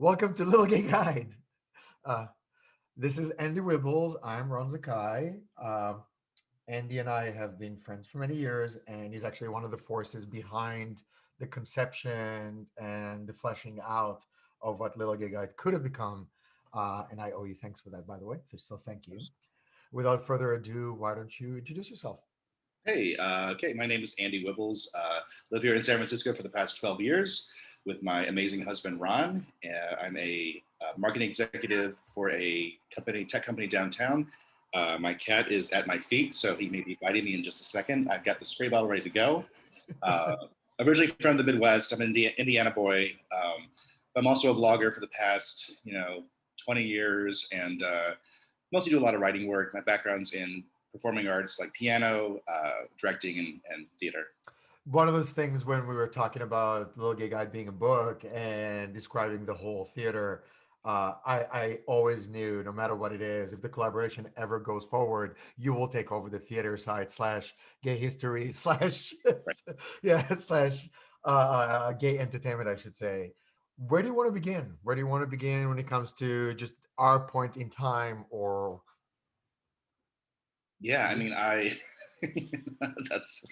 Welcome to Little Gay Guide. Uh, this is Andy Wibbles. I'm Ron Zakai. Andy and I have been friends for many years, and he's actually one of the forces behind the conception and the fleshing out of what Little Gay Guide could have become. And I owe you thanks for that, by the way. So thank you. Without further ado, why don't you introduce yourself? Hey, okay, my name is Andy Wibbles. Live here in San Francisco for the past 12 years with my amazing husband, Ron. I'm a marketing executive for a tech company downtown. My cat is at my feet, so he may be biting me in just a second. I've got the spray bottle ready to go. Uh, Originally from the Midwest, I'm an Indiana boy. I'm also a blogger for the past, 20 years, and mostly do a lot of writing work. My background's in performing arts like piano, directing, and theater. One of those things when we were talking about Little Gay Guide being a book and describing the whole theater, I always knew no matter what it is, if the collaboration ever goes forward, you will take over the theater side slash gay history slash Right. yeah slash gay entertainment, I should say. Where do you want to begin? Where do you want to begin when it comes to just our point in time or Yeah, I mean, I that's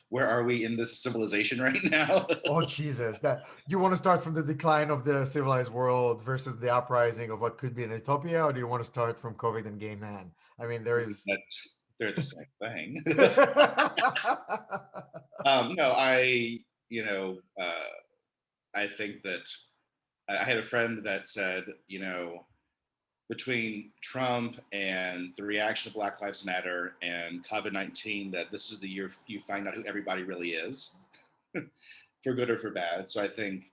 where are we in this civilization right now? Oh Jesus! That you want to start from the decline of the civilized world versus the uprising of what could be an utopia, or do you want to start from COVID and gay man? I mean, there is. That they're the same thing. Yeah, No, you know, uh, I think that I had a friend that said, between Trump and the reaction to Black Lives Matter and COVID-19, that this is the year you find out who everybody really is, for good or for bad. So I think,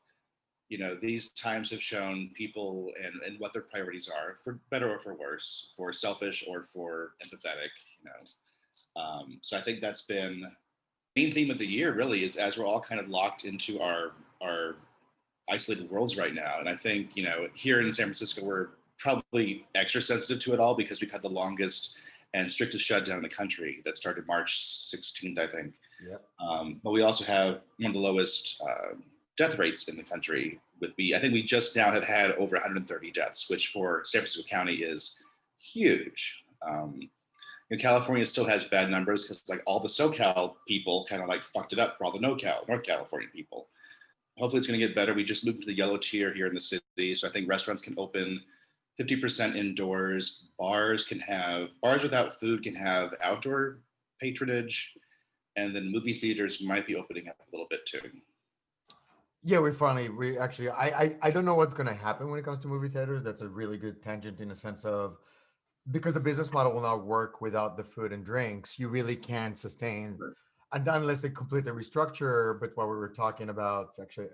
these times have shown people and what their priorities are, for better or for worse, for selfish or for empathetic, So I think that's been the main theme of the year, really, is as we're all kind of locked into our isolated worlds right now. And I think, here in San Francisco, we're probably extra sensitive to it all because we've had the longest and strictest shutdown in the country that started March 16th, I think. But we also have one of the lowest death rates in the country. I think we just now have had over 130 deaths, which for San Francisco County is huge. California still has bad numbers because like all the SoCal people kind of like fucked it up for all the North California people. Hopefully it's going to get better. We just moved to the yellow tier here in the city. So I think restaurants can open 50% indoors. Bars without food can have outdoor patronage. And then movie theaters might be opening up a little bit too. yeah. We actually, I don't know what's going to happen when it comes to movie theaters. That's a really good tangent in a sense of because the business model will not work without the food and drinks. You really can't sustain and unless they completely restructure. But what we were talking about actually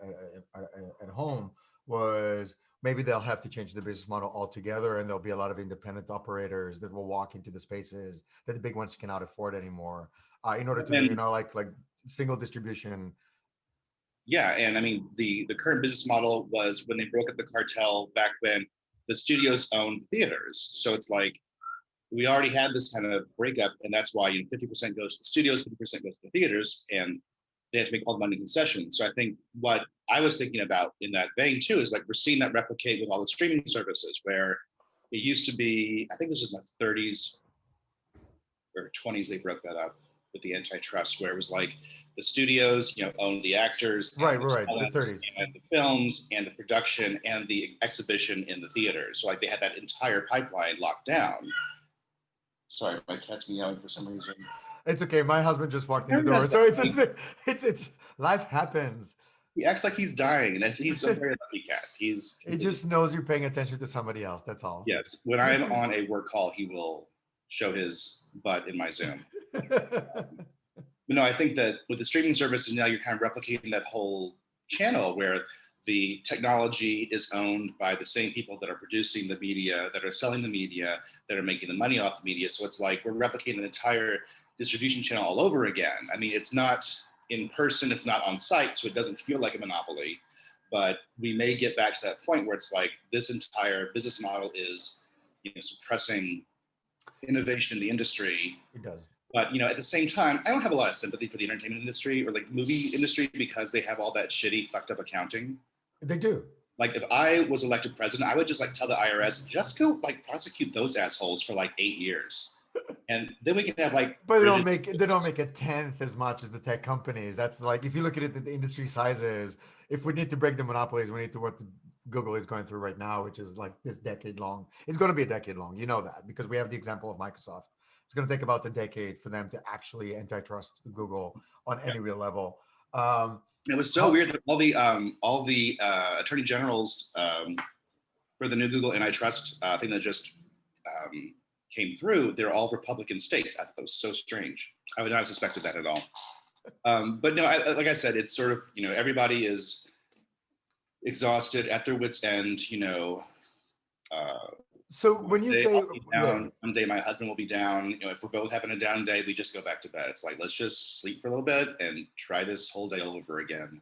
at home was maybe they'll have to change the business model altogether, and there'll be a lot of independent operators that will walk into the spaces that the big ones cannot afford anymore, in order to do, And like single distribution. yeah, and I mean the current business model was when they broke up the cartel back when the studios owned theaters. So it's like we already had this kind of breakup, and that's why 50% goes to the studios, 50% goes to the theaters, and they have to make all the money concessions. So I think what I was thinking about in that vein too is like we're seeing that replicate with all the streaming services where it used to be, I think this was in the 30s or 20s, they broke that up with the antitrust, where it was like the studios, owned the actors Right, and the right, the talent 30s. and the films and the production and the exhibition in the theaters. So like they had that entire pipeline locked down. Sorry, my cat's meowing for some reason. It's okay. My husband just walked in the door, so it's life happens. He acts like he's dying, and he's a very lucky cat. He just knows you're paying attention to somebody else. That's all. Yes. When I'm on a work call, he will show his butt in my Zoom. But no, I think that with the streaming services now, you're kind of replicating that whole channel where the technology is owned by the same people that are producing the media, that are selling the media, that are making the money off the media. So it's like we're replicating an entire distribution channel all over again. I mean, it's not in person, it's not on site, so it doesn't feel like a monopoly. But we may get back to that point where it's like this entire business model is, suppressing innovation in the industry. It does. But at the same time, I don't have a lot of sympathy for the entertainment industry or like the movie industry because they have all that shitty, fucked up accounting. They do. Like if I was elected president, I would just like tell the IRS, just go like prosecute those assholes for like 8 years. And then we can have like But bridges. they don't make a tenth as much as the tech companies. That's like if you look at it, the industry sizes. If we need to break the monopolies, we need to what Google is going through right now, which is like this decade long. It's going to be a decade long. You know that because we have the example of Microsoft. It's going to take about a decade for them to actually antitrust Google on any real level. Um, It was so how, weird that all the attorney generals for the new Google antitrust thing that just um, came through, they're all Republican states. I thought that was so strange. I would not have suspected that at all. But no, like I said, it's sort of, everybody is exhausted at their wits' end. Uh, so one when you day say I'll be yeah, down. One day my husband will be down. If we're both having a down day, we just go back to bed. It's like, let's just sleep for a little bit and try this whole day all over again.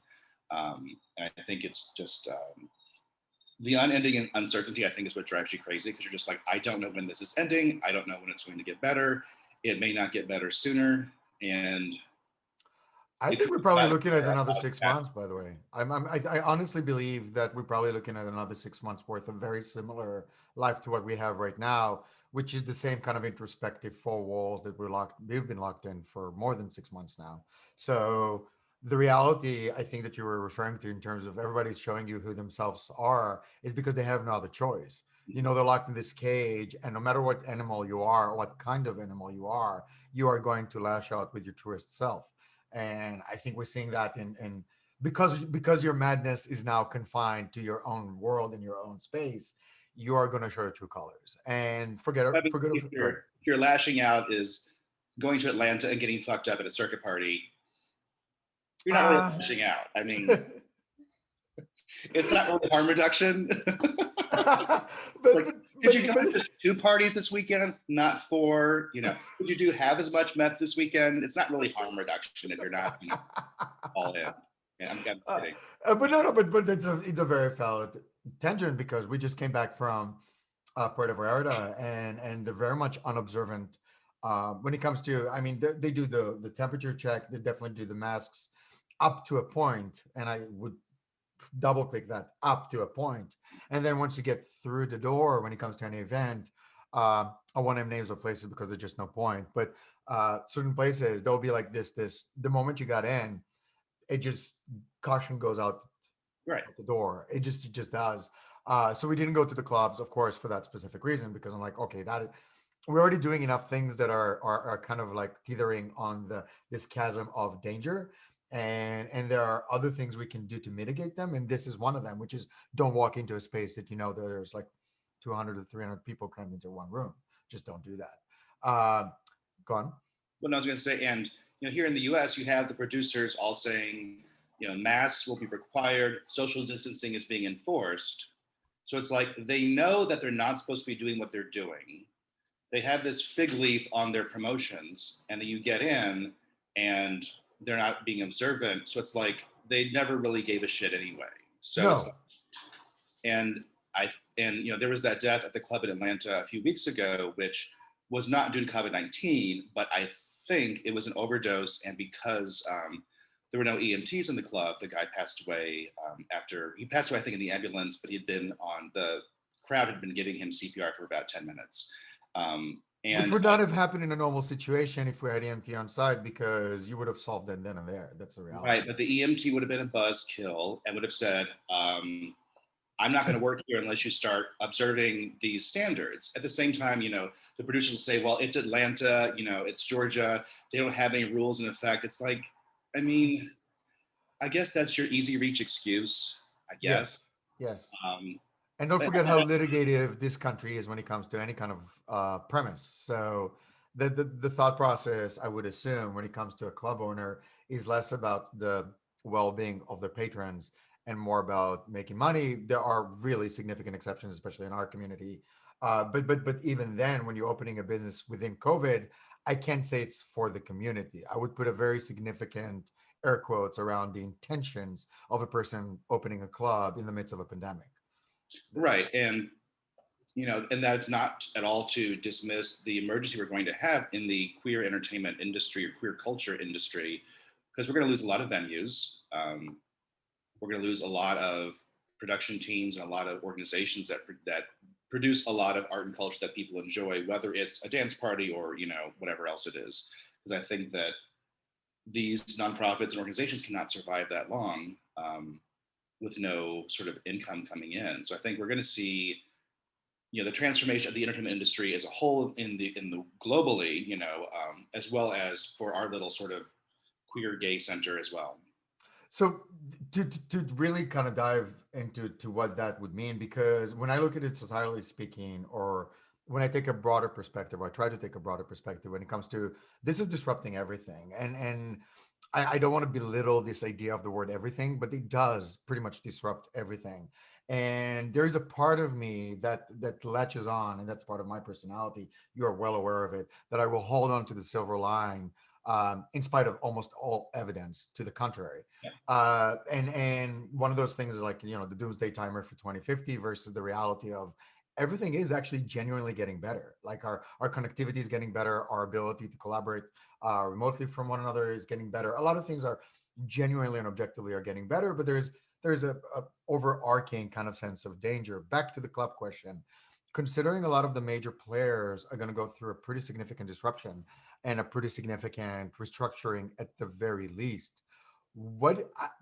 And I think it's just the unending uncertainty, I think, is what drives you crazy because you're just like, I don't know when this is ending. I don't know when it's going to get better. It may not get better sooner. And I it think could we're be probably bad. looking at another 6 months. By the way, I honestly believe that we're probably looking at another 6 months worth of very similar life to what we have right now, which is the same kind of introspective four walls that we've been locked in for more than 6 months now. So the reality I think that you were referring to in terms of everybody's showing you who themselves are is because they have no other choice. They're locked in this cage, and no matter what animal you are, or what kind of animal you are going to lash out with your truest self. And I think we're seeing that in because your madness is now confined to your own world and your own space, you are going to show your true colors and I mean, forget if good. you're lashing out is going to Atlanta and getting fucked up at a circuit party, you're not really uh, lashing out. I mean, it's not really harm reduction. but, Like, but did but you go but to just 2 parties this weekend, not 4? Did you do half as much meth this weekend? It's not really harm reduction if you're not, all in. Yeah, I'm uh, kidding. but no, but it's a very valid tangent because we just came back from Puerto Vallarta, and they're very much unobservant when it comes to. I mean, they do the temperature check. They definitely do the masks up to a point, and I would double click that up to a point. And then once you get through the door, when it comes to any event, I won't name names of places because there's just no point. But certain places, there'll be like this. The moment you got in, it just caution goes out Right. the door. It just does. So we didn't go to the clubs, of course, for that specific reason because I'm like, okay, we're already doing enough things that are kind of like teetering on this chasm of danger, and there are other things we can do to mitigate them, and this is one of them, which is don't walk into a space that there's like 200 to 300 people crammed into one room. Just don't do that. Gone. What I was going to say, and here in the U.S., you have the producers all saying, masks will be required, social distancing is being enforced. So it's like they know that they're not supposed to be doing what they're doing. They have this fig leaf on their promotions, and then you get in, and they're not being observant. So it's like they never really gave a shit anyway. So it's like, No. and I and there was that death at the club in Atlanta a few weeks ago, which was not due to COVID-19, but I think it was an overdose, and because there were no EMTs in the club, the guy passed away after he passed away. I think in the ambulance, but he'd been on the crowd had been giving him CPR for about 10 minutes. Which And would not have happened in a normal situation if we had EMT on site because you would have solved it then and there. That's the right, reality. but the EMT would have been a buzzkill and would have said, I'm not going to work here unless you start observing these standards. At the same time, the producers will say, well, it's Atlanta, it's Georgia. They don't have any rules in effect. It's like, I mean, I guess that's your easy reach excuse, I guess. Yes. Yes. Um, And don't but forget how litigative this country is when it comes to any kind of premise. So the thought process, I would assume, when it comes to a club owner is less about the well-being of their patrons and more about making money. There are really significant exceptions, especially in our community. But even then, when you're opening a business within COVID, I can't say it's for the community. I would put a very significant air quotes around the intentions of a person opening a club in the midst of a pandemic. right. And that's not at all to dismiss the emergency we're going to have in the queer entertainment industry or queer culture industry, because we're going to lose a lot of venues. We're going to lose a lot of production teams and a lot of organizations that produce a lot of art and culture that people enjoy, whether it's a dance party or whatever else it is. Because I think that these nonprofits and organizations cannot survive that long with no sort of income coming in. So I think we're going to see the transformation of the entertainment industry as a whole in the globally, as well as for our little sort of queer gay center as well. So to really kind of dive into what that would mean, because when I look at it societally speaking, or when I take a broader perspective, or I try to take a broader perspective when it comes to this is disrupting everything. And I don't want to belittle this idea of the word everything, but it does pretty much disrupt everything. And there is a part of me that latches on, and that's part of my personality. You are well aware of it, that I will hold on to the silver line in spite of almost all evidence to the contrary. Yeah. And one of those things is like the doomsday timer for 2050 versus the reality of everything is actually genuinely getting better. Like our connectivity is getting better, our ability to collaborate remotely from one another is getting better. A lot of things are genuinely and objectively are getting better, but there's a overarching kind of sense of danger. Back to the club question, considering a lot of the major players are going to go through a pretty significant disruption and a pretty significant restructuring at the very least.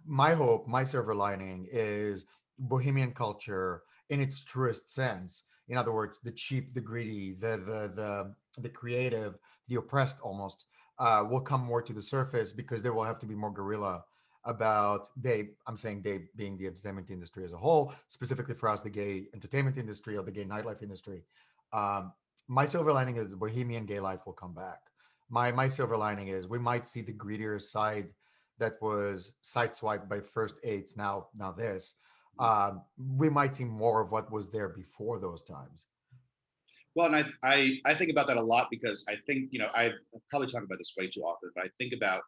My hope, my silver lining is bohemian culture in its truest sense. In other words, the cheap, the greedy, the creative, the oppressed almost will come more to the surface because there will have to be more guerrilla about they. I'm saying they being the entertainment industry as a whole, specifically for us, the gay entertainment industry or the gay nightlife industry. Um, my silver lining is bohemian gay life will come back. My silver lining is we might see the greedier side that was sideswiped by first eights. Now this, we might see more of what was there before those times. Well, and I think about that a lot because I think I probably talk about this way too often, but I think about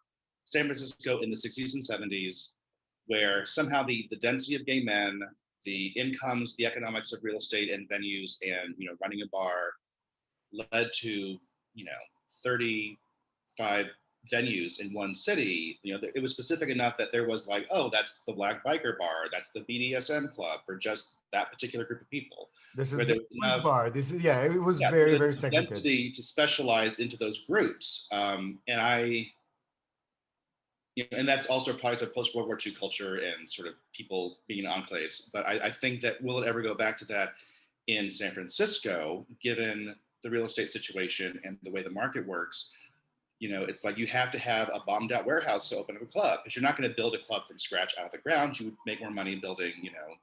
San Francisco in the 60s and 70s, where somehow the density of gay men, the incomes, the economics of real estate and venues, and running a bar led to 35 venues in one city. It was specific enough that there was like, oh, that's the black biker bar, that's the BDSM club for just that particular group of people, This is where the there was Queens enough, bar. This is yeah. It was yeah, very the very segmented. density to specialize into those groups. And that's also a product of post World War II culture and sort of people being in enclaves. But I think that will it ever go back to that in San Francisco, given the real estate situation and the way the market works? It's like you have to have a bombed out warehouse to open up a club because you're not going to build a club from scratch out of the ground. You would make more money building,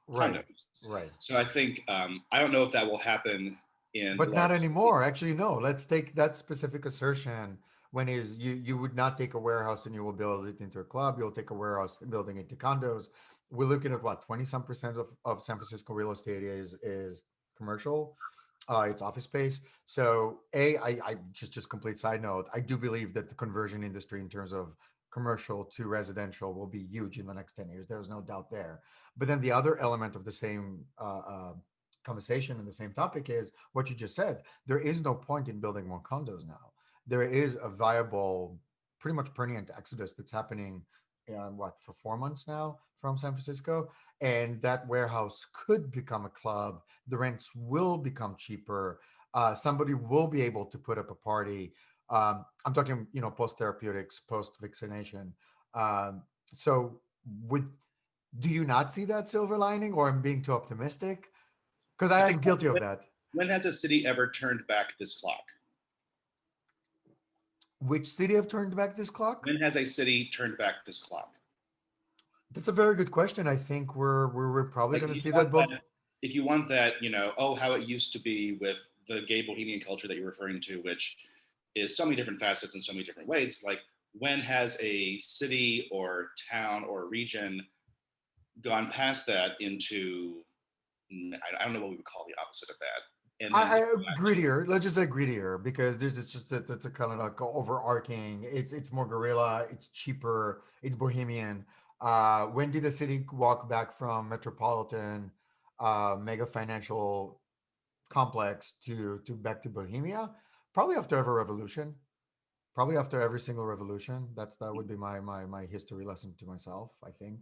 Right, condos. right. So I think I don't know if that will happen in the But not larger cities. anymore. Actually, no. Let's take that specific assertion. When is you would not take a warehouse and you will build it into a club. You'll take a warehouse and building it into condos. We're looking at what 20% of San Francisco real estate is commercial. It's office space. So I just complete side note. I do believe that the conversion industry in terms of commercial to residential will be huge in the next 10 years. There's no doubt there. But then the other element of the same conversation and the same topic is what you just said. There is no point in building more condos now. There is a viable, pretty much permanent exodus that's happening. What for 4 months now from San Francisco, and that warehouse could become a club. The rents will become cheaper. Somebody will be able to put up a party. I'm talking, post therapeutics, post vaccination. So, would do you not see that silver lining, or I'm being too optimistic? Because I I think am guilty of when, that. when has a city ever turned back this clock? Which city have turned back this clock? When has a city turned back this clock? That's a very good question. I think we're probably Like going to see that both. if you want that, oh, how it used to be with the gay bohemian culture that you're referring to, which is so many different facets in so many different ways. Like when has a city or town or region gone past that into I don't know what we would call the opposite of that, and then I back to greedier. Let's just say greedier because there's just that's a kind of like overarching. It's more guerrilla. It's cheaper. It's bohemian. When did a city walk back from metropolitan, mega financial complex to back to Bohemia? Probably after every revolution. Probably after every single revolution. That would be my history lesson to myself. I think.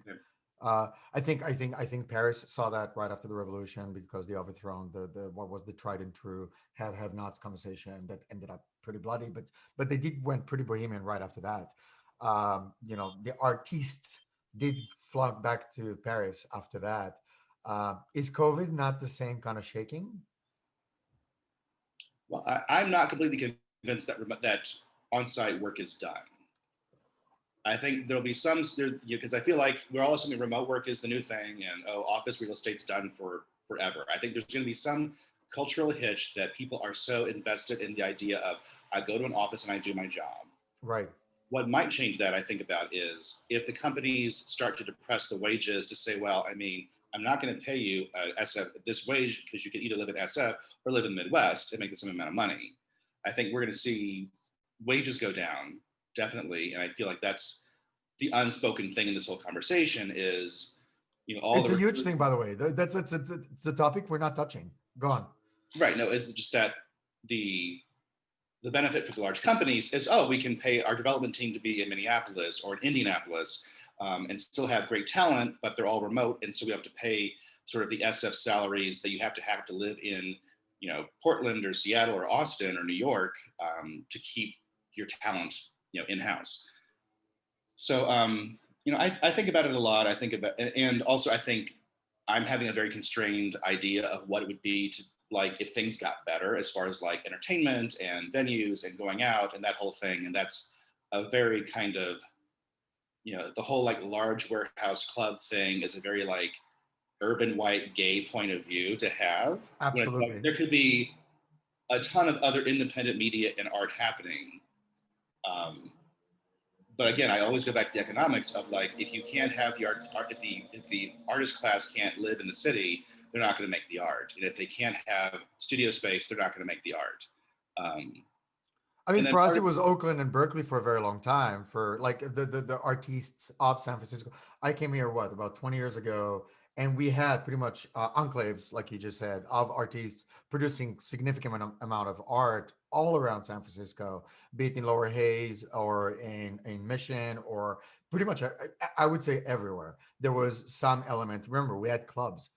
I think Paris saw that right after the revolution because they overthrown the what was the tried and true have nots conversation that ended up pretty bloody, but they did went pretty bohemian right after that. The artists did flock back to Paris after that. Is COVID not the same kind of shaking? Well, I'm not completely convinced that that on-site work is done. I think there'll be some there because I feel like we're all assuming remote work is the new thing, and office real estate's done for forever. I think there's going to be some cultural hitch that people are so invested in the idea of I go to an office and I do my job. Right. What might change that I think about is if the companies start to depress the wages to say, well, I mean, I'm not going to pay you SF this wage because you can either live in SF or live in the Midwest and make the same amount of money. I think we're going to see wages go down definitely, and I feel like that's the unspoken thing in this whole conversation is, all It's the a huge thing, by the way. That's it's the topic we're not touching. Go on. right. No, is just that the the benefit for the large companies is, oh, we can pay our development team to be in Minneapolis or in Indianapolis and still have great talent, but they're all remote, and so we have to pay sort of the SF salaries that you have to live in, Portland or Seattle or Austin or New York to keep your talent, in house. So, I think about it a lot. I think about, and also I think I'm having a very constrained idea of what it would be to like if things got better as far as like entertainment and venues and going out and that whole thing. And that's a very kind of, the whole like large warehouse club thing is a very like urban white gay point of view to have. When like, Absolutely. there could be a ton of other independent media and art happening. Um, but again, I always go back to the economics of like if you can't have the art if the artist class can't live in the city, they're not going to make the art, and if they can't have studio space, they're not going to make the art. Um, I mean, and then for us, part it of was Oakland and Berkeley for a very long time. For like the artists of San Francisco, I came here what about 20 years ago, and we had pretty much enclaves, like you just said, of artists producing significant amount of art all around San Francisco, be it in Lower Hayes or in Mission or pretty much I would say everywhere. There was some element. Remember, we had clubs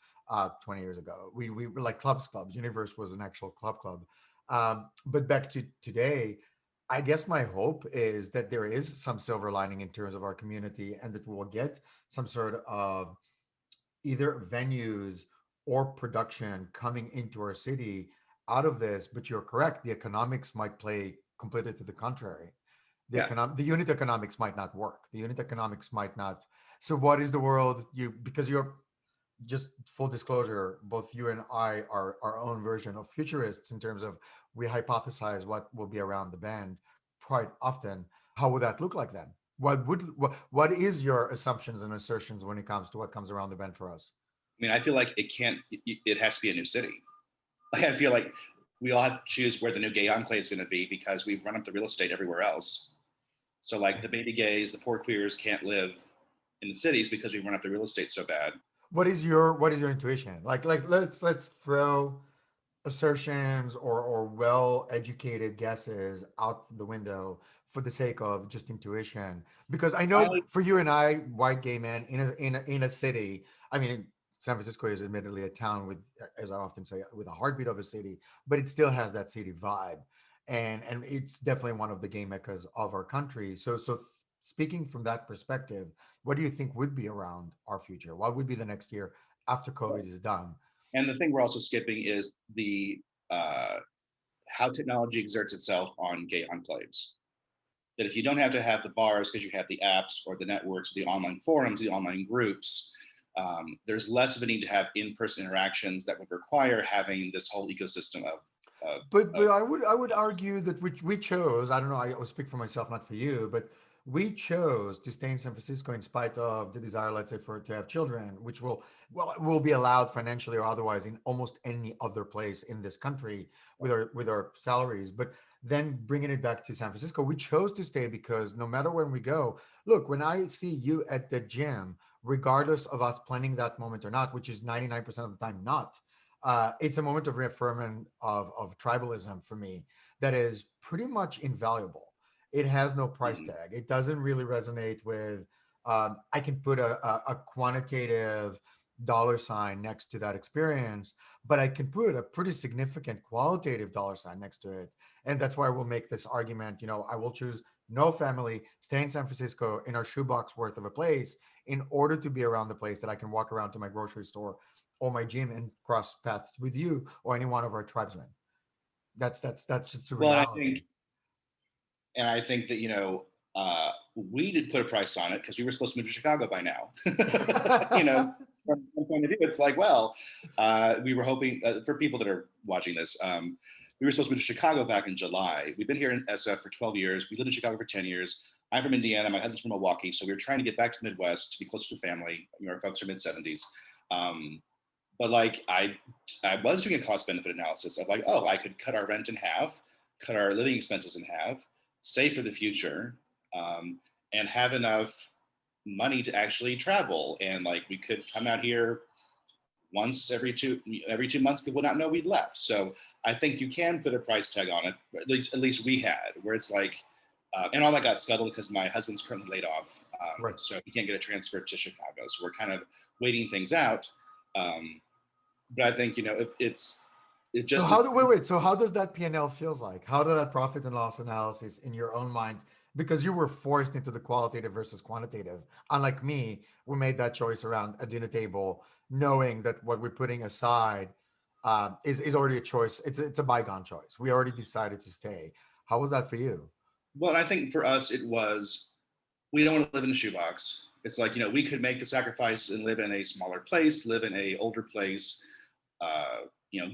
20 years ago. We were like clubs. Universe was an actual club. But back to today, I guess my hope is that there is some silver lining in terms of our community and that we will get some sort of either venues or production coming into our city out of this. But you're correct, the economics might play completely to the contrary. yeah The unit economics might not work. The unit economics might not. So what is the world you because you're just full disclosure, both you and I are our own version of futurists in terms of we hypothesize what will be around the bend quite often. How would that look like then? What is your assumptions and assertions when it comes to what comes around the bend for us? I mean, I feel like it has to be a new city. Like I feel like we all have to choose where the new gay enclave is going to be because we've run up the real estate everywhere else. So like the baby gays, the poor queers can't live in the cities because we run up the real estate so bad. What is your intuition? Like let's throw assertions or well educated guesses out the window for the sake of just intuition, because I know I for you and I, white gay men in a city, I mean, San Francisco is admittedly a town with, as I often say, with a heartbeat of a city, but it still has that city vibe, and it's definitely one of the gay meccas of our country. So speaking from that perspective, what do you think would be around our future? What would be the next year after COVID is done? And the thing we're also skipping is the uh, how technology exerts itself on gay enclaves. That if you don't have to have the bars because you have the apps or the networks, the online forums, the online groups, there's less of a need to have in-person interactions that would require having this whole ecosystem of, But of I would argue that we chose. I don't know. I will speak for myself, not for you, but we chose to stay in San Francisco in spite of the desire, let's say, for to have children, which will be allowed financially or otherwise in almost any other place in this country with our salaries. But then bringing it back to San Francisco, we chose to stay because no matter when we go, look, when I see you at the gym, regardless of us planning that moment or not, which is 99% of the time not, it's a moment of reaffirmation of tribalism for me that is pretty much invaluable. It has no price mm, tag. It doesn't really resonate with. I can put a quantitative dollar sign next to that experience, but I can put a pretty significant qualitative dollar sign next to it. And that's why we'll make this argument. I will choose no family, stay in San Francisco in our shoebox worth of a place in order to be around the place that I can walk around to my grocery store or my gym and cross paths with you or any one of our tribesmen. That's just the Well, reality. and I think that we did put a price on it because we were supposed to move to Chicago by now. you know, from one point of view, it's like, well, we were hoping for people that are watching this. We were supposed to move to Chicago back in July. We've been here in SF for 12 years. We lived in Chicago for 10 years. I'm from Indiana. My husband's from Milwaukee. So we were trying to get back to the Midwest to be closer to family. Our folks are mid 70s. Um, but like I was doing a cost benefit analysis of like, oh, I could cut our rent in half, cut our living expenses in half, save for the future, um, and have enough money to actually travel. And like we could come out here once every 2 months. People would not know we'd left. So I think you can put a price tag on it. At least we had, where it's like, and all that got scuttled because my husband's currently laid off, Right. so he can't get a transfer to Chicago. So we're kind of waiting things out. Um, but I think if it So just how do wait, wait. So how does that P&L feels like? How does that profit and loss analysis in your own mind? Because you were forced into the qualitative versus quantitative. Unlike me, we made that choice around a dinner table, knowing that what we're putting aside is already a choice. It's a bygone choice. We already decided to stay. How was that for you? well, I think for us it was we don't want to live in a shoebox. It's like we could make the sacrifice and live in a smaller place, live in a older place,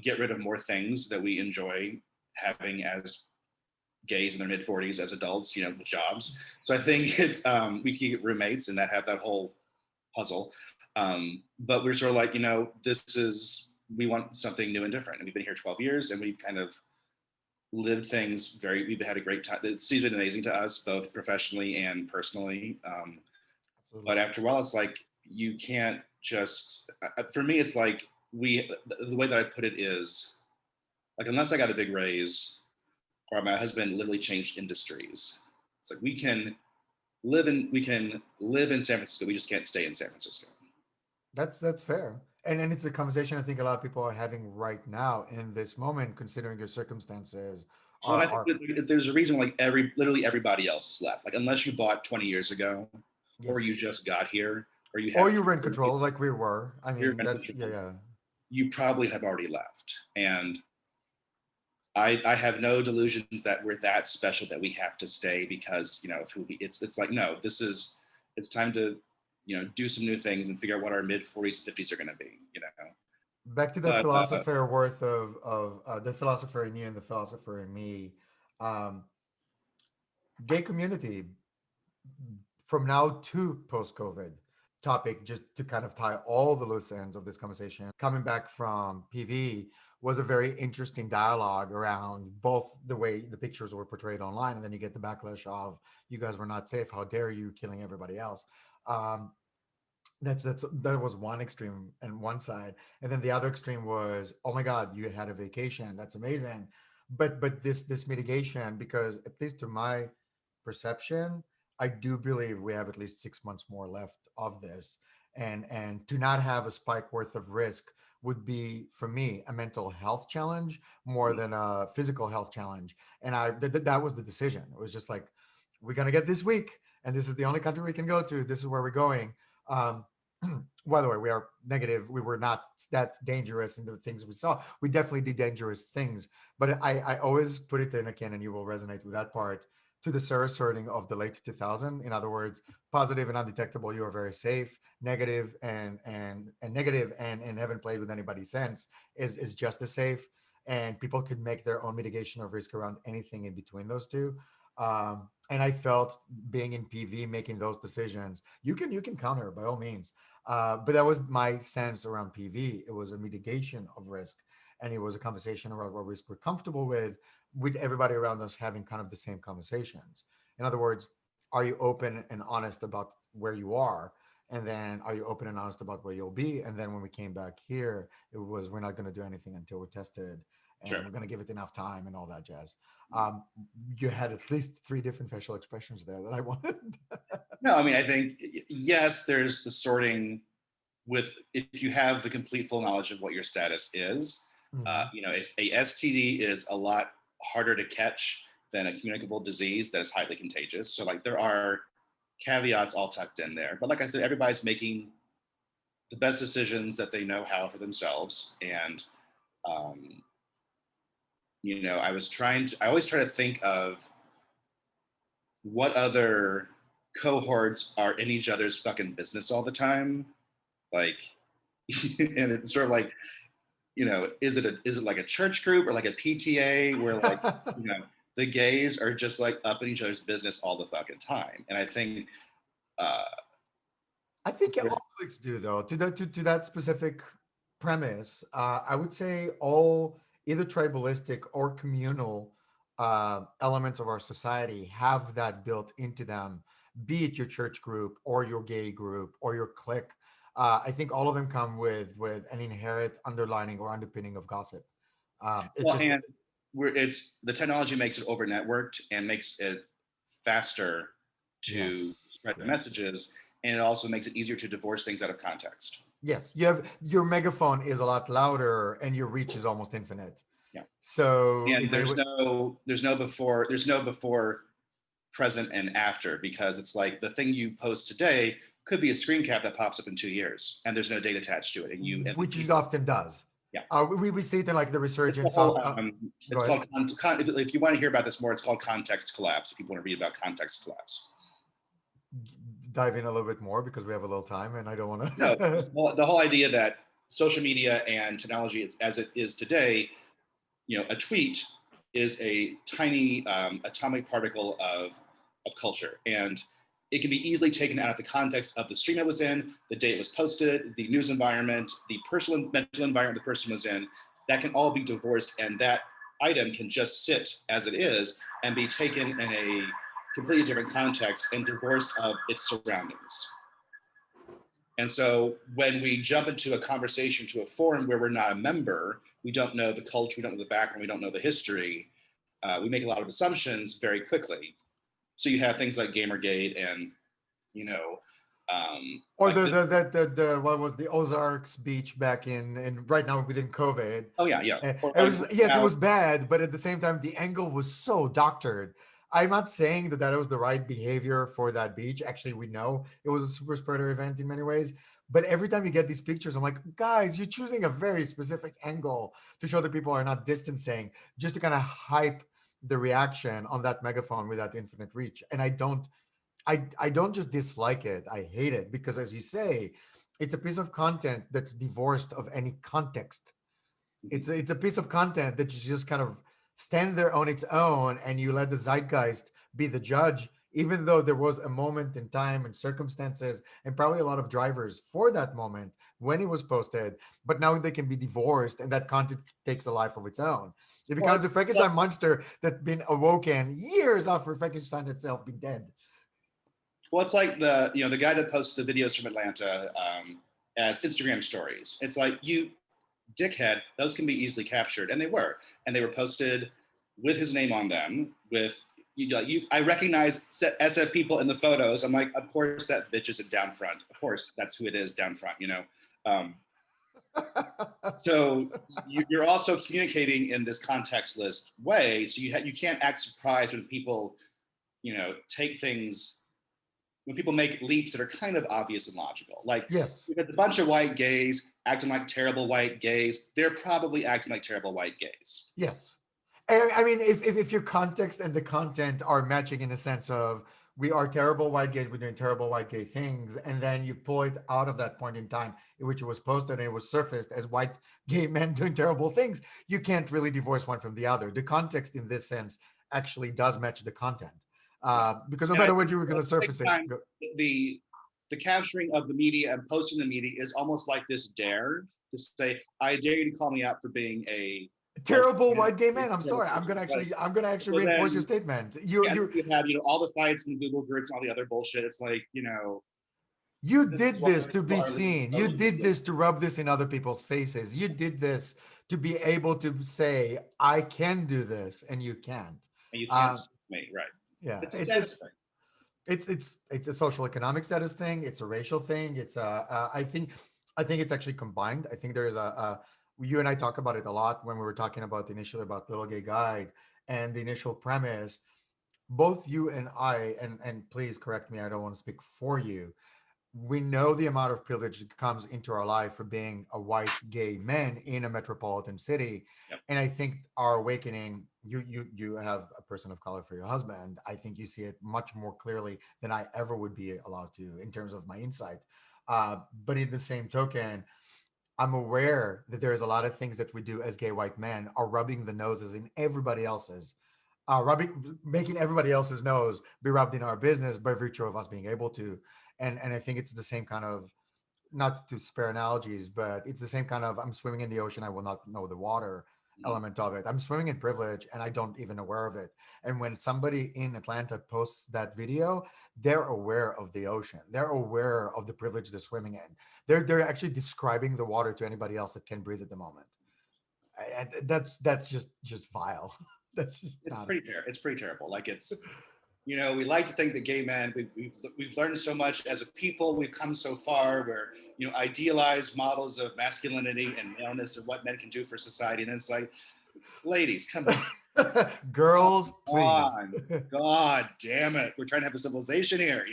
get rid of more things that we enjoy having as gays in their mid 40s as adults, with jobs. So I think it's we can get roommates and that have that whole puzzle. But we're sort of like, this is we want something new and different. And we've been here 12 years and we've kind of lived things we've had a great time. It's been amazing to us, both professionally and personally. Absolutely. But after a while, it's like you can't just. For me, it's like the way that I put it is like unless I got a big raise or my husband literally changed industries, it's like we can live in San Francisco. We just can't stay in San Francisco. That's fair. And it's a conversation I think a lot of people are having right now in this moment, considering your circumstances Well, are I think are that there's a reason like literally everybody else is left. Like unless you bought 20 years ago, or yes. you just got here, or you Or have you three were in years control like we were. I here, mean, that's yeah, yeah. you probably have already left. And I have no delusions that we're that special that we have to stay because of who we. It's like no, it's time to do some new things and figure out what our mid 40s 50s are going to be. Back to the But philosopher worth of the philosopher in you and the philosopher in me. Um, Gay community from now to post COVID topic, just to kind of tie all the loose ends of this conversation. Coming back from PV was a very interesting dialogue around both the way the pictures were portrayed online, and then you get the backlash of you guys were not safe. How dare you killing everybody else? Um, that was one extreme and one side, and then the other extreme was, oh my God, you had a vacation. That's amazing, but this mitigation, because at least to my perception, I do believe we have at least 6 months more left of this, and to not have a spike worth of risk would be for me a mental health challenge more than a physical health challenge. And that was the decision. It was just like, we're gonna get this week, and this is the only country we can go to. This is where we're going. um, by the way, we are negative. We were not that dangerous in the things we saw. We definitely did dangerous things, but I always put it in again, and you will resonate with that part, to the sorting of the late 2000. In other words, positive and undetectable, you are very safe. Negative and negative and haven't played with anybody since is just as safe. And people could make their own mitigation of risk around anything in between those two. And I felt being in PV, making those decisions, you can counter by all means. But that was my sense around PV. It was a mitigation of risk, and it was a conversation around what risk we're comfortable with everybody around us having kind of the same conversations. In other words, are you open and honest about where you are? And then are you open and honest about where you'll be? And then when we came back here, it was, we're not going to do anything until we're tested, sure. and we're going to give it enough time and all that jazz. You had at least three different facial expressions there that I wanted. No, I mean, I think yes, there's the sorting with if you have the complete full knowledge of what your status is. Mhm. A STD is a lot harder to catch than a communicable disease that is highly contagious. So like there are caveats all tucked in there. But like I said, everybody's making the best decisions that they know how for themselves. And um, I always try to think of what other cohorts are in each other's fucking business all the time. Like, and it's sort of like, is it like a church group or like a PTA where like, you know, the gays are just like up in each other's business all the fucking time. And I think, uh, I think all cliques do, though. To that specific premise, I would say all either tribalistic or communal elements of our society have that built into them, be it your church group or your gay group or your clique. I think all of them come with an inherent underlining or underpinning of gossip. It's well, just and it's the technology makes it over networked and makes it faster to yes, spread yes. messages, and it also makes it easier to divorce things out of context. Yes, you have your megaphone is a lot louder and your reach is almost infinite. Yeah, So, and there's no before, present, and after, because it's like the thing you post today could be a screen cap that pops up in 2 years, and there's no date attached to it, and the which it people. often does. Yeah. We see it in like the It's the resurgence whole. of. Go It's ahead. called. If you want to hear about this more, it's called context collapse. If people want to read about context collapse. Dive in a little bit more because we have a little time, and I don't want No, to. the whole idea that social media and technology, as it is today, a tweet is a tiny atomic particle of culture, and it can be easily taken out of the context of the stream it was in, the day it was posted, the news environment, the personal and mental environment the person was in. That can all be divorced, and that item can just sit as it is and be taken in a completely different context and divorced of its surroundings. And so when we jump into a conversation to a forum where we're not a member, we don't know the culture, we don't know the background, we don't know the history. We make a lot of assumptions very quickly. So you have things like Gamergate and, you know, Or like the what was the Ozarks beach back in, and right now within COVID. oh yeah, yeah. Or It like was, yes, it now, was bad, but at the same time, the angle was so doctored. I'm not saying that that was the right behavior for that beach. Actually, we know it was a super spreader event in many ways. But every time you get these pictures, I'm like, guys, you're choosing a very specific angle to show that people are not distancing, just to kind of hype the reaction on that megaphone with that infinite reach. And I don't just dislike it. I hate it because, as you say, it's a piece of content that's divorced of any context. It's a piece of content that you just kind of stand there on its own, and you let the zeitgeist be the judge, even though there was a moment in time and circumstances and probably a lot of drivers for that moment when it was posted. But now they can be divorced, and that content takes a life of its own. It well, becomes a like, Frankenstein monster that's been awoken years after Frankenstein itself being dead. well, it's like the guy that posted the videos from Atlanta as Instagram stories. It's like, you dickhead, those can be easily captured, and they were posted with his name on them. I recognize SF people in the photos. I'm like, of course that bitch isn't down front. Of course that's who it is down front. Um, so you're also communicating in this contextless way. So you can't act surprised when people take things when people make leaps that are kind of obvious and logical. Like, Yes. if it's a bunch of white gays acting like terrible white gays, they're probably acting like terrible white gays. Yes. And I mean, if your context and the content are matching in the sense of we are terrible white gays, we're doing terrible white gay things, and then you pull it out of that point in time in which it was posted and it was surfaced as white gay men doing terrible things, you can't really divorce one from the other. The context in this sense actually does match the content. Yeah. Because no And I matter what think you were going at to the same surface it, time, the the capturing of the media and posting the media is almost like this dare to say, I dare you to call me out for being a terrible lesbian. white gay man. I'm sorry. I'm gonna actually So reinforce your then, statement. yeah, you have all the fights and Google groups and all the other bullshit. It's like, you this is did why this to people be are leaving seen. You social did media, this to rub this in other people's faces. You did this to be able to say, I can do this and you can't. and you can't Uh, stop me, right? yeah, It's a status thing. It's a social economic status thing. It's a racial thing. I think it's actually combined. I think there's a you and I talk about it a lot when we were talking about initially about Little Gay Guide and the initial premise. Both you and I, and please correct me, I don't want to speak for you, we know the amount of privilege that comes into our life for being a white gay man in a metropolitan city. Yep. And I think our awakening, you have a person of color for your husband. I think you see it much more clearly than I ever would be allowed to in terms of my insight. But in the same token, I'm aware that there's a lot of things that we do as gay white men are rubbing the noses in everybody else's, making everybody else's nose be rubbed in our business by virtue of us being able to. And I think it's the same kind of, not to spare analogies, but it's the same kind of I'm swimming in the ocean, I will not know the water Mhm. element of it. I'm swimming in privilege and I don't even aware of it. And when somebody in Atlanta posts that video, they're aware of the ocean. They're aware of the privilege they're swimming in. They're actually describing the water to anybody else that can breathe at the moment. That's just vile. That's just It's not. pretty It's pretty terrible. Like it's, we like to think that gay men, we've learned so much as a people. We've come so far. We're, idealized models of masculinity and maleness and what men can do for society. And it's like, ladies, come on. Come Girls, please. on. God damn it. We're trying to have a civilization here.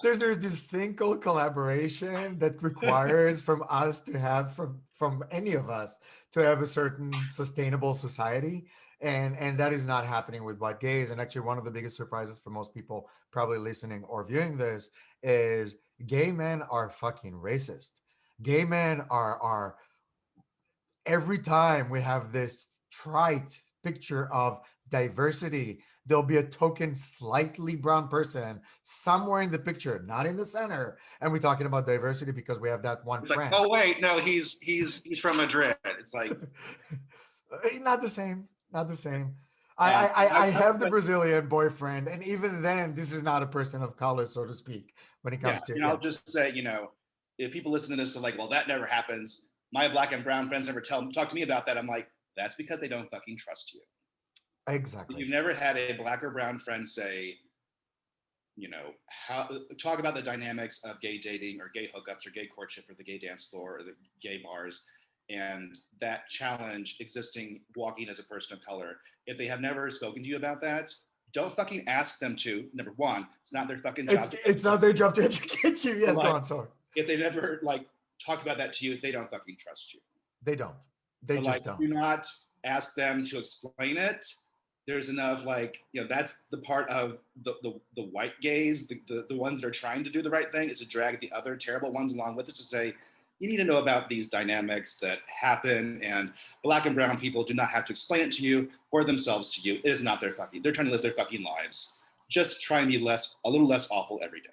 There's this thing called collaboration that requires from us to have from any of us to have a certain sustainable society, and that is not happening with white gays. And actually one of the biggest surprises for most people probably listening or viewing this is gay men are fucking racist. Gay men are every time we have this trite picture of diversity, there'll be a token slightly brown person somewhere in the picture, not in the center. And we're talking about diversity because we have that one It's like, friend. oh wait, no, he's from Madrid. It's like, Not the same. Not the same. and I have the Brazilian boyfriend, and even then, this is not a person of color, so to speak. When it yeah, comes to I'll yeah, just say, if people listen to this, they're like, well, that never happens. My black and brown friends never talk to me about that. I'm like, that's because they don't fucking trust you. exactly. You've never had a black or brown friend say, how talk about the dynamics of gay dating or gay hookups or gay courtship or the gay dance floor or the gay bars and that challenge existing walking as a person of color. If they have never spoken to you about that, don't fucking ask them to. Number one, it's not their fucking job to It's not their job to educate you. Yes, go like on. Sorry, if they never talked about that to you, they don't fucking trust you. they don't. They But just do don't. not ask them to explain it. There's enough that's the part of the white gays, the ones that are trying to do the right thing, is to drag the other terrible ones along with us to say, you need to know about these dynamics that happen, and black and brown people do not have to explain it to you or themselves to you. It is not their fucking. They're trying to live their fucking lives. Just try and be a little less awful every day.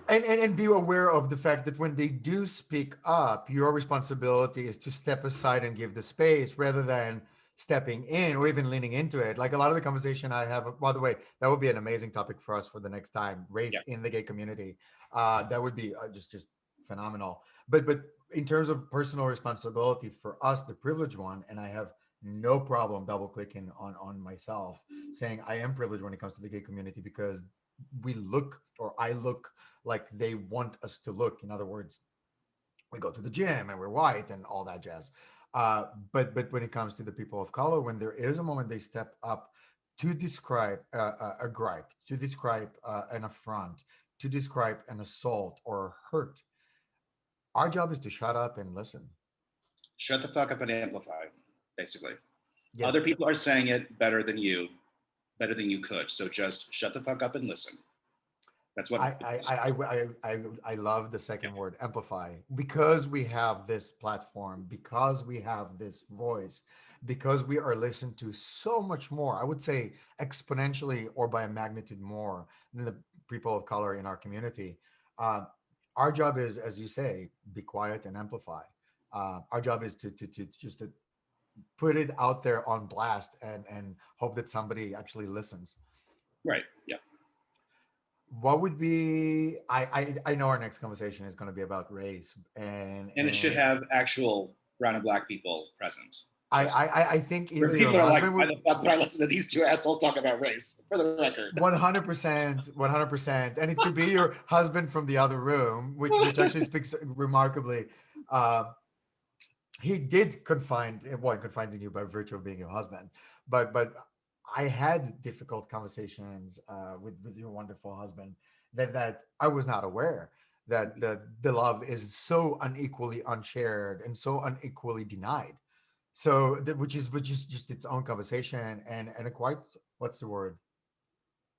And be aware of the fact that when they do speak up, your responsibility is to step aside and give the space rather than stepping in or even leaning into it. Like a lot of the conversation I have, by the way, that would be an amazing topic for us for the next time, Yeah. race in the gay community. That would be just phenomenal. But in terms of personal responsibility for us, the privileged one, and I have no problem double clicking on myself saying I am privileged when it comes to the gay community because we look, or I look, like they want us to look. In other words, we go to the gym and we're white and all that jazz. But when it comes to the people of color, when there is a moment they step up to describe a gripe, to describe an affront, to describe an assault or a hurt, our job is to shut up and listen. Shut the fuck up and amplify, basically. Other Yes, people are saying it better than you could. So just shut the fuck up and listen. That's what. I love the Yeah. second word, amplify, because we have this platform, because we have this voice, because we are listened to so much more. I would say exponentially or by a magnitude more than the people of color in our community. Uh, our job is, as you say, be quiet and amplify. Our job is to just to put it out there on blast and hope that somebody actually listens. Right. Yeah. What would be I know our next conversation is going to be about race And it should have actual brown and black people present. Just I think where either your people are like, husband why would the fuck would I listen to these two assholes talk about race? For the record. 100%, 100%, and it could be your husband from the other room, which actually speaks remarkably. Uh, he did confine, well, confines in you by virtue of being your husband, but I had difficult conversations with your wonderful husband that I was not aware that the love is so unequally unshared and so unequally denied. So which is just its own conversation and a quite, what's the word,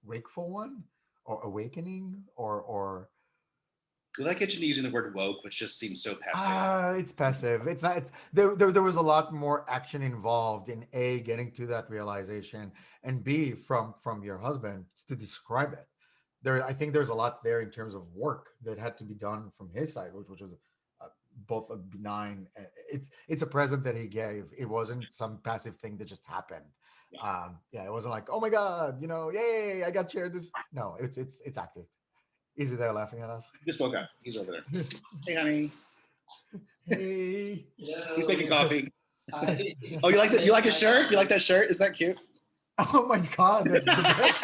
wakeful one, or awakening, or We like into using the word woke, which just seems so passe. it's passive. It's not. It's there was a lot more action involved in A, getting to that realization, and B, from your husband to describe it. I think there's a lot there in terms of work that had to be done from his side, which was both a benign. It's a present that he gave. It wasn't some passive thing that just happened. Yeah. Yeah, it wasn't like, oh my god, yay, I got shared this. No, it's active. Is he there laughing at us? He just woke up. He's over there. Hey, honey. Hey. He's making coffee. Oh, You like that? You like his shirt? You like that shirt? Is that cute? Oh my god, that's the best.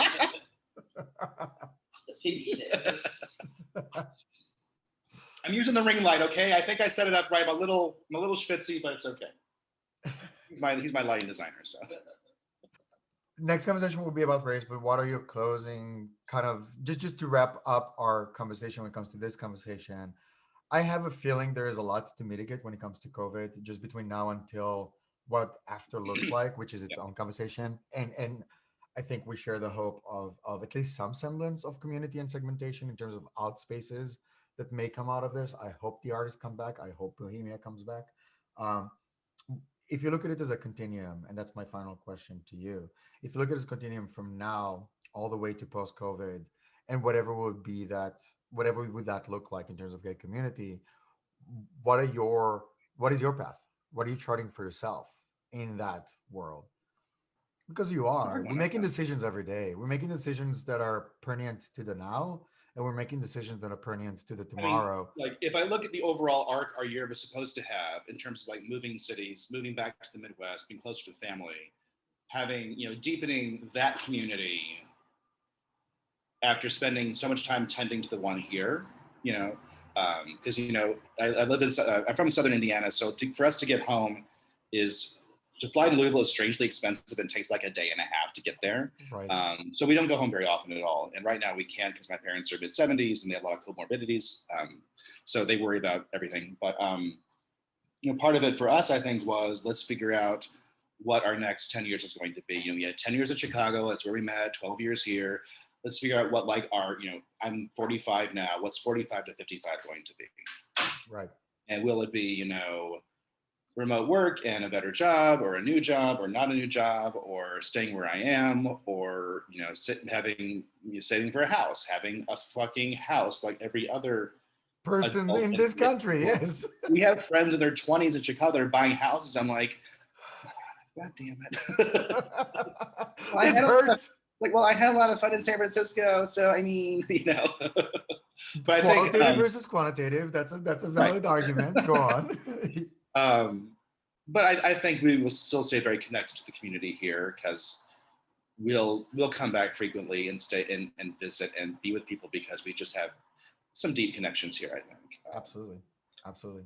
I'm using the ring light, okay? I think I set it up right. I'm a little schwitzy, but it's okay. He's my lighting designer, so. Next conversation will be about race, but what are your closing kind of just to wrap up our conversation when it comes to this conversation? I have a feeling there is a lot to mitigate when it comes to COVID, just between now until what after looks like, which is its Yeah. own conversation. And I think we share the hope of at least some semblance of community and segmentation in terms of out spaces that may come out of this. I hope the artists come back. I hope Bohemia comes back. Um, if you look at it as a continuum, and that's my final question to you, if you look at it as a continuum from now all the way to post COVID, and whatever would that look like in terms of gay community, what is your path? What are you charting for yourself in that world? Because you It's a are. hard We're one right making now. decisions every day. We're making decisions that are pertinent to the now, and we're making decisions that are pertinent to the I mean, tomorrow. like if I look at the overall arc our year was supposed to have in terms of like moving cities, moving back to the Midwest, being closer to family, having, deepening that community after spending so much time tending to the one here, because I live in I'm from Southern Indiana, so for us to get home is to fly to Louisville is strangely expensive and takes like a day and a half to get there. Right. So we don't go home very often at all. And right now we can't because my parents are mid 70s and they have a lot of comorbidities. So they worry about everything. But part of it for us, I think, was let's figure out what our next 10 years is going to be. We had 10 years in Chicago. That's where we met, 12 years here. Let's figure out what like our, I'm 45 now. What's 45 to 55 going to be? Right. And will it be, remote work and a better job or a new job or not a new job or staying where I am or, saving for a house, having a fucking house like every other Person adult in in this the country, world. yes. We have friends in their 20s in Chicago that are buying houses. I'm like, God damn it. This hurts. I had a lot of fun in San Francisco. So, I mean, but I think Qualitative versus quantitative. That's a valid argument. Go on. But I think we will still stay very connected to the community here because we'll come back frequently and stay and visit and be with people because we just have some deep connections here, I think. Absolutely.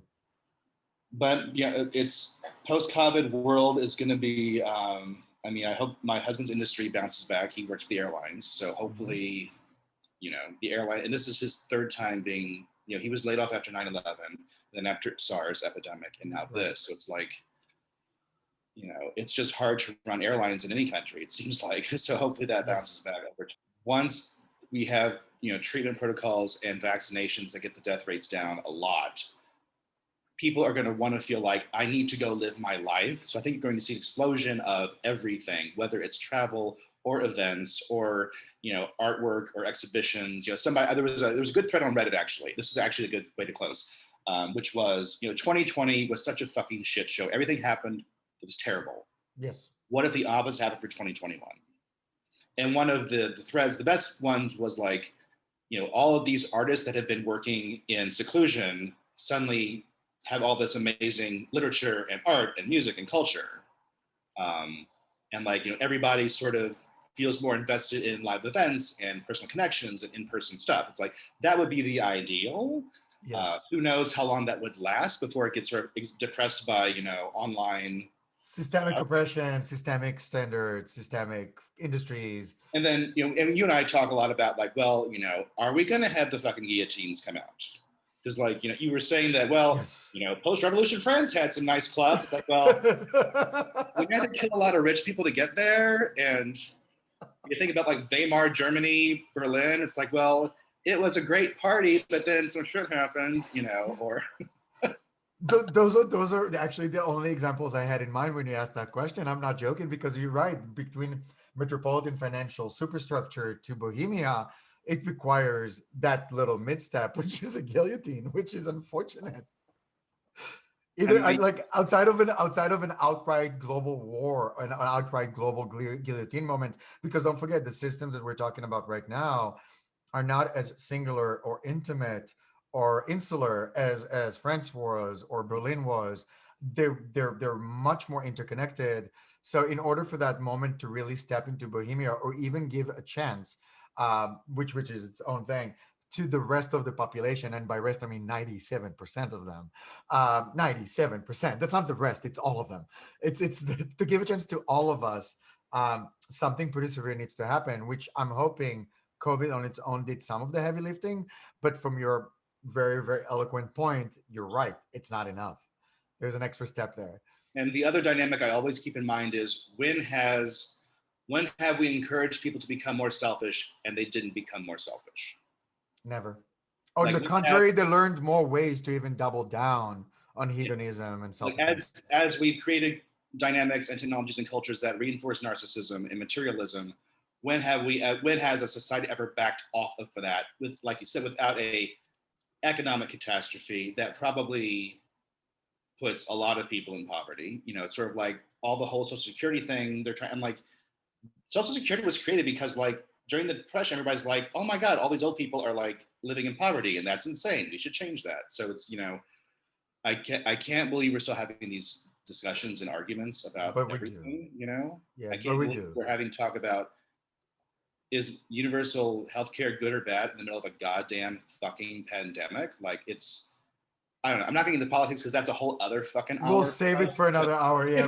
But yeah, it's post-COVID world is going to be. I hope my husband's industry bounces back. He works for the airlines, so hopefully, the airline. And this is his third time being. He was laid off after 9/11, then after SARS epidemic, and now this. So it's like, it's just hard to run airlines in any country. It seems like. So hopefully that bounces back over. Once we have treatment protocols and vaccinations that get the death rates down a lot, people are going to want to feel like I need to go live my life. So I think you're going to see an explosion of everything, whether it's travel or events or artwork or exhibitions. There was a good thread on Reddit actually. This is actually a good way to close, which was 2020 was such a fucking shit show. Everything happened. It was terrible. Yes. What if the opposite happened for 2021? And one of the threads, the best ones was like, all of these artists that have been working in seclusion suddenly have all this amazing literature and art and music and culture. And like, everybody sort of feels more invested in live events and personal connections and in-person stuff. It's like that would be the ideal. Yes. Who knows how long that would last before it gets sort of depressed by online Systemic stuff. oppression, systemic standards, systemic industries. And then and you and I talk a lot about like, well, are we going to have the fucking guillotines come out? Because like you were saying that, well, Yes. post-revolution France had some nice clubs. It's like, well, we had to kill a lot of rich people to get there, and you think about like Weimar, Germany, Berlin. It's like, well, it was a great party, but then some shit happened, or Those are actually the only examples I had in mind when you asked that question. I'm not joking, because you're right. Between metropolitan financial superstructure to Bohemia, it requires that little mid-step, which is a guillotine, which is unfortunate. Either and like like outside of an outright global war, an outright global guillotine moment, because don't forget, the systems that we're talking about right now are not as singular or intimate or insular as France was or Berlin was. They're much more interconnected. So in order for that moment to really step into Bohemia, or even give a chance, which is its own thing, to the rest of the population, and by rest I mean 97% of them, 97%. That's not the rest; it's all of them. It's to give a chance to all of us. Something pretty severe needs to happen, which I'm hoping COVID on its own did some of the heavy lifting. But from your very, very eloquent point, you're right. It's not enough. There's an extra step there. and the other dynamic I always keep in mind is when have we encouraged people to become more selfish and they didn't become more selfish? Never. On Like the when have contrary, they learned more ways to even double down on hedonism and like as selfishness. as we created dynamics and technologies and cultures that reinforce narcissism and materialism, when has a society ever backed off of for that, with, like you said, without a economic catastrophe that probably puts a lot of people in poverty? It's sort of like all the whole social security thing they're trying. I'm like, social security was created because like during the depression everybody's like, oh my god, all these old people are like living in poverty and that's insane, we should change that. So it's I can't believe we're still having these discussions and arguments about But we do. everything. Yeah, I but can't we believe do. we're having talk about, is universal healthcare good or bad in the middle of a goddamn fucking pandemic? Like, it's, I don't know. I'm not getting into politics because that's a whole other fucking We'll hour save for it us. for But another hour. Yeah,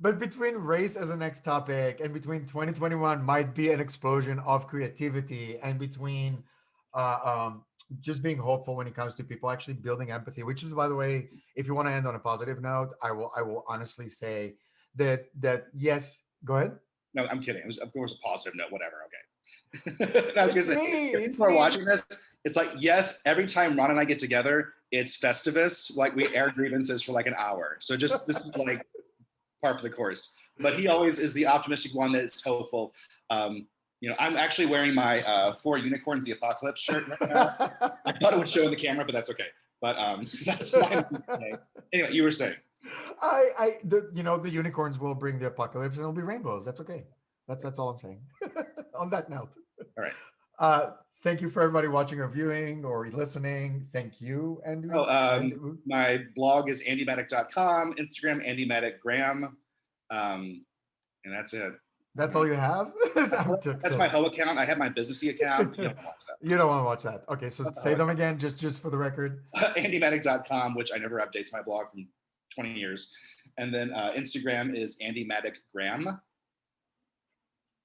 but between race as a next topic, and between 2021 might be an explosion of creativity, and between uh, um, just being hopeful when it comes to people actually building empathy. Which is, by the way, if you want to end on a positive note, I will honestly say that yes. Go ahead. no, I'm kidding. It was, of course, a positive note. Whatever. Okay. And I was It's gonna say, me. if It's people are me. watching this, it's like, yes, every time Ron and I get together, it's Festivus. Like, we air grievances for like an hour. So just, this is like par for the course. But he always is the optimistic one that is hopeful. I'm actually wearing my Four Unicorns the Apocalypse shirt right now. I thought it would show in the camera, but that's okay. But that's my today. Anyway, you were saying. The unicorns will bring the apocalypse, and it'll be rainbows. That's okay. That's all I'm saying. On that note, All right. uh, thank you for everybody watching or viewing or listening. Thank you, Oh, Andrew. And my blog is andymatic.com, Instagram, andymaticgram. And that's it. I that's don't know. all you have. That's my whole account. I have my businessy account. You don't watch You don't want to watch that. Okay, so that. say them again, just for the record. Andymatic.com, which I never updates my blog from 20 years. And then Instagram is andymaticgram.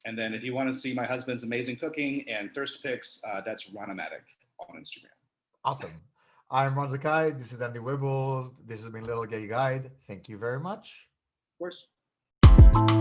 And then if you want to see my husband's amazing cooking and thirst pics, that's Ronomatic on Instagram. Awesome. I'm Ron Zakai. This is Andy Wibbles. This has been Little Gay Guide. Thank you very much. Of course.